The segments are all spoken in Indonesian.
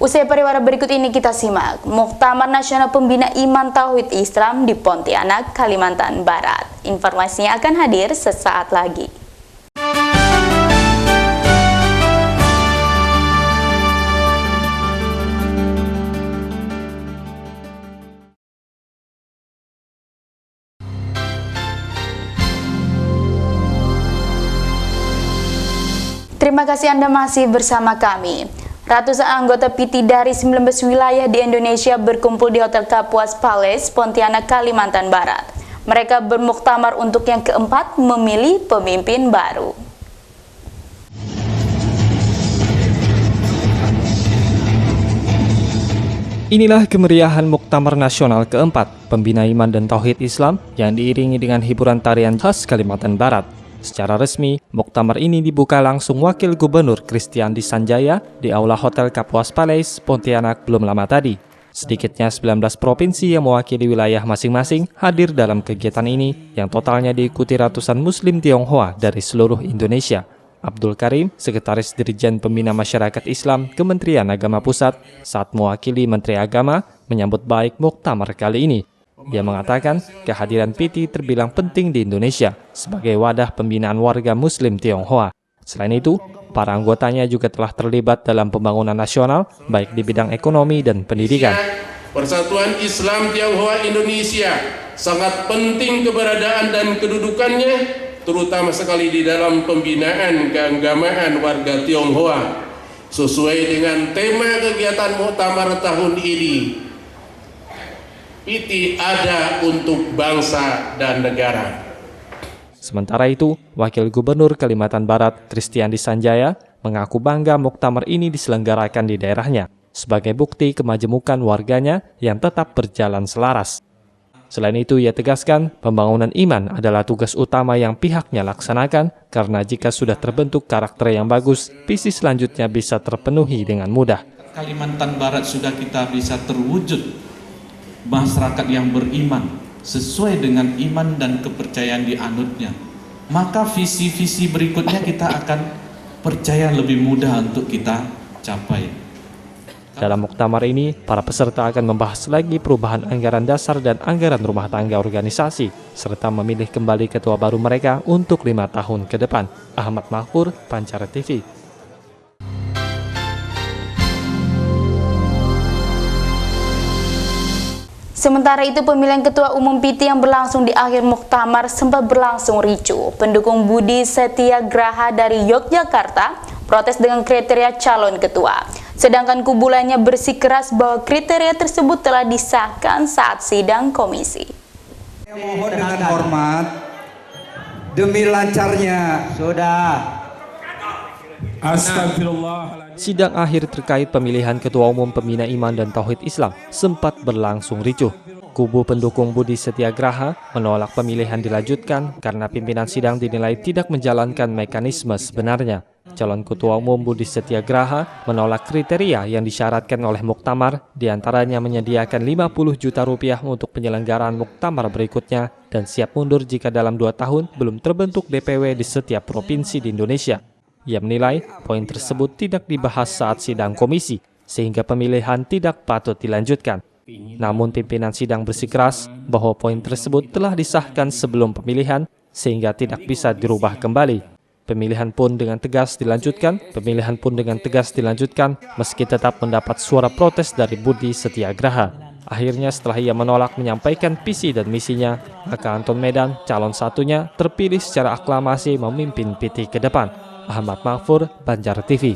Usai pariwara berikut ini kita simak Muktamar Nasional Pembina Iman Tauhid Islam di Pontianak, Kalimantan Barat. Informasinya akan hadir sesaat lagi. Terima kasih Anda masih bersama kami. Ratusan anggota PITI dari 19 wilayah di Indonesia berkumpul di Hotel Kapuas Palace, Pontianak, Kalimantan Barat. Mereka bermuktamar untuk yang keempat memilih pemimpin baru. Inilah kemeriahan Muktamar Nasional keempat Pembina Iman dan Tauhid Islam yang diiringi dengan hiburan tarian khas Kalimantan Barat. Secara resmi, muktamar ini dibuka langsung Wakil Gubernur Kristiandi Sanjaya di Aula Hotel Kapuas Palace, Pontianak belum lama tadi. Sedikitnya 19 provinsi yang mewakili wilayah masing-masing hadir dalam kegiatan ini yang totalnya diikuti ratusan Muslim Tionghoa dari seluruh Indonesia. Abdul Karim, Sekretaris Dirjen Pembina Masyarakat Islam Kementerian Agama Pusat, saat mewakili Menteri Agama, menyambut baik muktamar kali ini. Dia mengatakan kehadiran PITI terbilang penting di Indonesia sebagai wadah pembinaan warga Muslim Tionghoa. Selain itu, para anggotanya juga telah terlibat dalam pembangunan nasional, baik di bidang ekonomi dan pendidikan. Persatuan Islam Tionghoa Indonesia sangat penting keberadaan dan kedudukannya, terutama sekali di dalam pembinaan keagamaan warga Tionghoa. Sesuai dengan tema kegiatan muktamar tahun ini, PITI ada untuk bangsa dan negara. Sementara itu, Wakil Gubernur Kalimantan Barat Kristiandi Sanjaya mengaku bangga muktamar ini diselenggarakan di daerahnya sebagai bukti kemajemukan warganya yang tetap berjalan selaras. Selain itu, ia tegaskan pembangunan iman adalah tugas utama yang pihaknya laksanakan karena jika sudah terbentuk karakter yang bagus, visi selanjutnya bisa terpenuhi dengan mudah. Kalimantan Barat sudah kita bisa terwujud masyarakat yang beriman sesuai dengan iman dan kepercayaan dianutnya, maka visi-visi berikutnya kita akan percaya lebih mudah untuk kita capai. Dalam muktamar ini, para peserta akan membahas lagi perubahan anggaran dasar dan anggaran rumah tangga organisasi, serta memilih kembali ketua baru mereka untuk 5 tahun ke depan. Ahmad Mahfur, Pancara TV. Sementara itu, pemilihan Ketua Umum PITI yang berlangsung di akhir muktamar sempat berlangsung ricuh. Pendukung Budi Setiagraha dari Yogyakarta protes dengan kriteria calon ketua. Sedangkan kubu lainnya bersikeras bahwa kriteria tersebut telah disahkan saat sidang komisi. Saya mohon dengan hormat, demi lancarnya. Sudah. Astagfirullah. Sidang akhir terkait pemilihan Ketua Umum Pembina Iman dan Tauhid Islam sempat berlangsung ricuh. Kubu pendukung Budi Setiagraha menolak pemilihan dilanjutkan karena pimpinan sidang dinilai tidak menjalankan mekanisme sebenarnya. Calon Ketua Umum Budi Setiagraha menolak kriteria yang disyaratkan oleh muktamar, diantaranya menyediakan 50 juta rupiah untuk penyelenggaraan muktamar berikutnya dan siap mundur jika dalam 2 tahun belum terbentuk DPW di setiap provinsi di Indonesia. Ia menilai poin tersebut tidak dibahas saat sidang komisi, sehingga pemilihan tidak patut dilanjutkan. Namun pimpinan sidang bersikeras bahwa poin tersebut telah disahkan sebelum pemilihan, sehingga tidak bisa dirubah kembali. Pemilihan pun dengan tegas dilanjutkan, meski tetap mendapat suara protes dari Budi Setiagraha. Akhirnya setelah ia menolak menyampaikan visi dan misinya, maka Anton Medan, calon satunya, terpilih secara aklamasi memimpin PITI ke depan. Ahmad Mahfur, Pancara TV.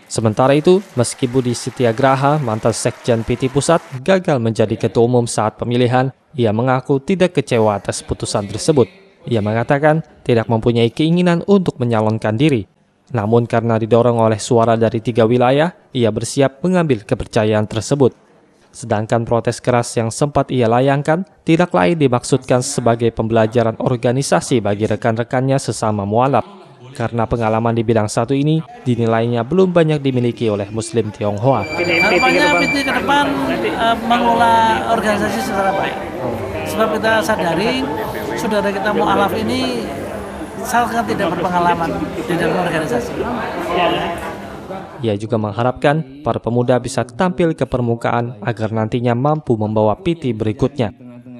Sementara itu, meski Budi Setiagraha, mantan Sekjen PITI Pusat, gagal menjadi ketua umum saat pemilihan, ia mengaku tidak kecewa atas putusan tersebut. Ia mengatakan tidak mempunyai keinginan untuk menyalonkan diri. Namun karena didorong oleh suara dari 3 wilayah, ia bersiap mengambil kepercayaan tersebut. Sedangkan protes keras yang sempat ia layangkan tidak lain dimaksudkan sebagai pembelajaran organisasi bagi rekan-rekannya sesama mualaf. karena pengalaman di bidang satu ini dinilainya belum banyak dimiliki oleh Muslim Tionghoa. Harapannya PT ke depan mengelola organisasi secara baik. Sebab kita sadari saudara kita mu'alaf ini sangat tidak berpengalaman di dalam organisasi. Ia juga mengharapkan para pemuda bisa tampil ke permukaan agar nantinya mampu membawa PT berikutnya.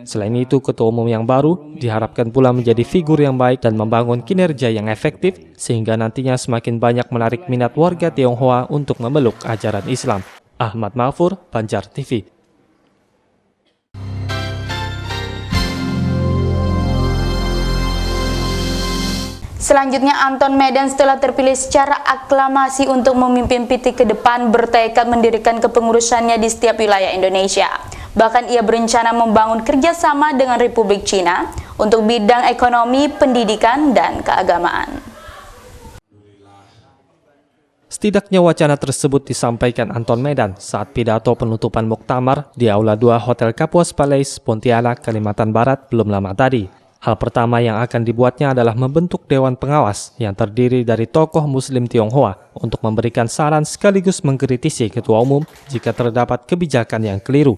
Selain itu, ketua umum yang baru diharapkan pula menjadi figur yang baik dan membangun kinerja yang efektif sehingga nantinya semakin banyak menarik minat warga Tionghoa untuk memeluk ajaran Islam. Ahmad Mahfur, Banjar TV. Selanjutnya, Anton Medan setelah terpilih secara aklamasi untuk memimpin PT ke depan bertekad mendirikan kepengurusannya di setiap wilayah Indonesia. Bahkan ia berencana membangun kerjasama dengan Republik Cina untuk bidang ekonomi, pendidikan, dan keagamaan. Setidaknya wacana tersebut disampaikan Anton Medan saat pidato penutupan muktamar di Aula 2 Hotel Kapuas Palace, Pontianak, Kalimantan Barat belum lama tadi. Hal pertama yang akan dibuatnya adalah membentuk Dewan Pengawas yang terdiri dari tokoh Muslim Tionghoa untuk memberikan saran sekaligus mengkritisi ketua umum jika terdapat kebijakan yang keliru.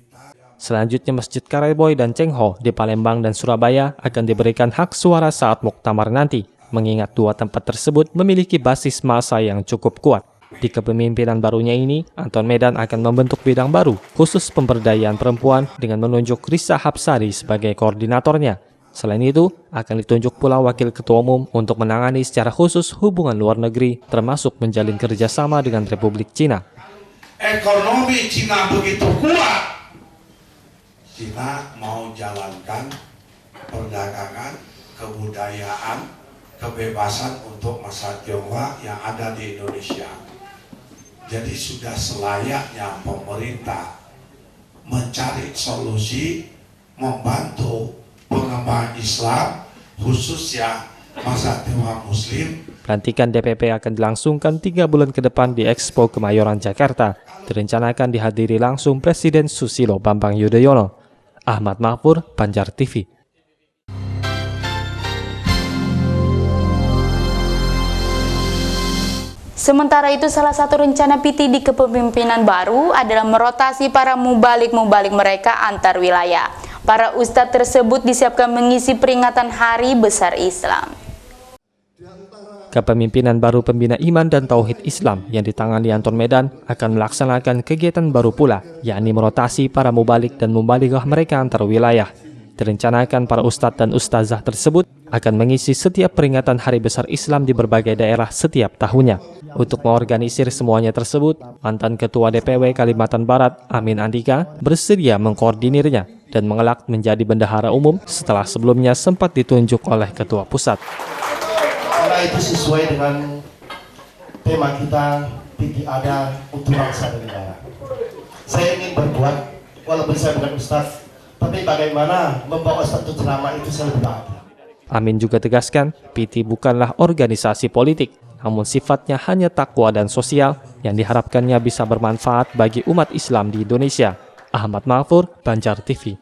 Selanjutnya Masjid Kareboy dan Cheng Ho di Palembang dan Surabaya akan diberikan hak suara saat muktamar nanti, mengingat dua tempat tersebut memiliki basis massa yang cukup kuat. Di kepemimpinan barunya ini, Anton Medan akan membentuk bidang baru, khusus pemberdayaan perempuan dengan menunjuk Risa Hapsari sebagai koordinatornya. Selain itu, akan ditunjuk pula Wakil Ketua Umum untuk menangani secara khusus hubungan luar negeri, termasuk menjalin kerjasama dengan Republik Cina. Ekonomi Cina begitu kuat, Cina mau jalankan perdagangan, kebudayaan, kebebasan untuk masyarakat Tionghoa yang ada di Indonesia. Jadi sudah selayaknya pemerintah mencari solusi, membantu pengembangan Islam, khususnya masyarakat Tionghoa Muslim. Pelantikan DPP akan dilangsungkan 3 bulan ke depan di Expo Kemayoran, Jakarta. Direncanakan dihadiri langsung Presiden Susilo Bambang Yudhoyono. Ahmad Mahfur, Banjar TV. Sementara itu, salah satu rencana PT di kepemimpinan baru adalah merotasi para mubalik-mubalik mereka antar wilayah. Para ustadz tersebut disiapkan mengisi peringatan Hari Besar Islam. Kepemimpinan baru Pembina Iman dan Tauhid Islam yang ditangani Anton Medan akan melaksanakan kegiatan baru pula, yakni merotasi para mubalik dan mubaligah mereka antar wilayah. Direncanakan para ustadz dan ustazah tersebut akan mengisi setiap peringatan Hari Besar Islam di berbagai daerah setiap tahunnya. Untuk mengorganisir semuanya tersebut, mantan Ketua DPW Kalimantan Barat, Amin Andika, bersedia mengkoordinirnya dan mengelak menjadi bendahara umum setelah sebelumnya sempat ditunjuk oleh Ketua Pusat. Karena itu sesuai dengan tema kita, PT ada untuk bangsa dan negara. Saya ingin berbuat, walaupun saya bukan Ustadz, tapi bagaimana membawa satu ceramah itu saya lebih bahagia. Amin juga tegaskan, PT bukanlah organisasi politik, namun sifatnya hanya takwa dan sosial yang diharapkannya bisa bermanfaat bagi umat Islam di Indonesia. Ahmad Mahfur, Banjar TV.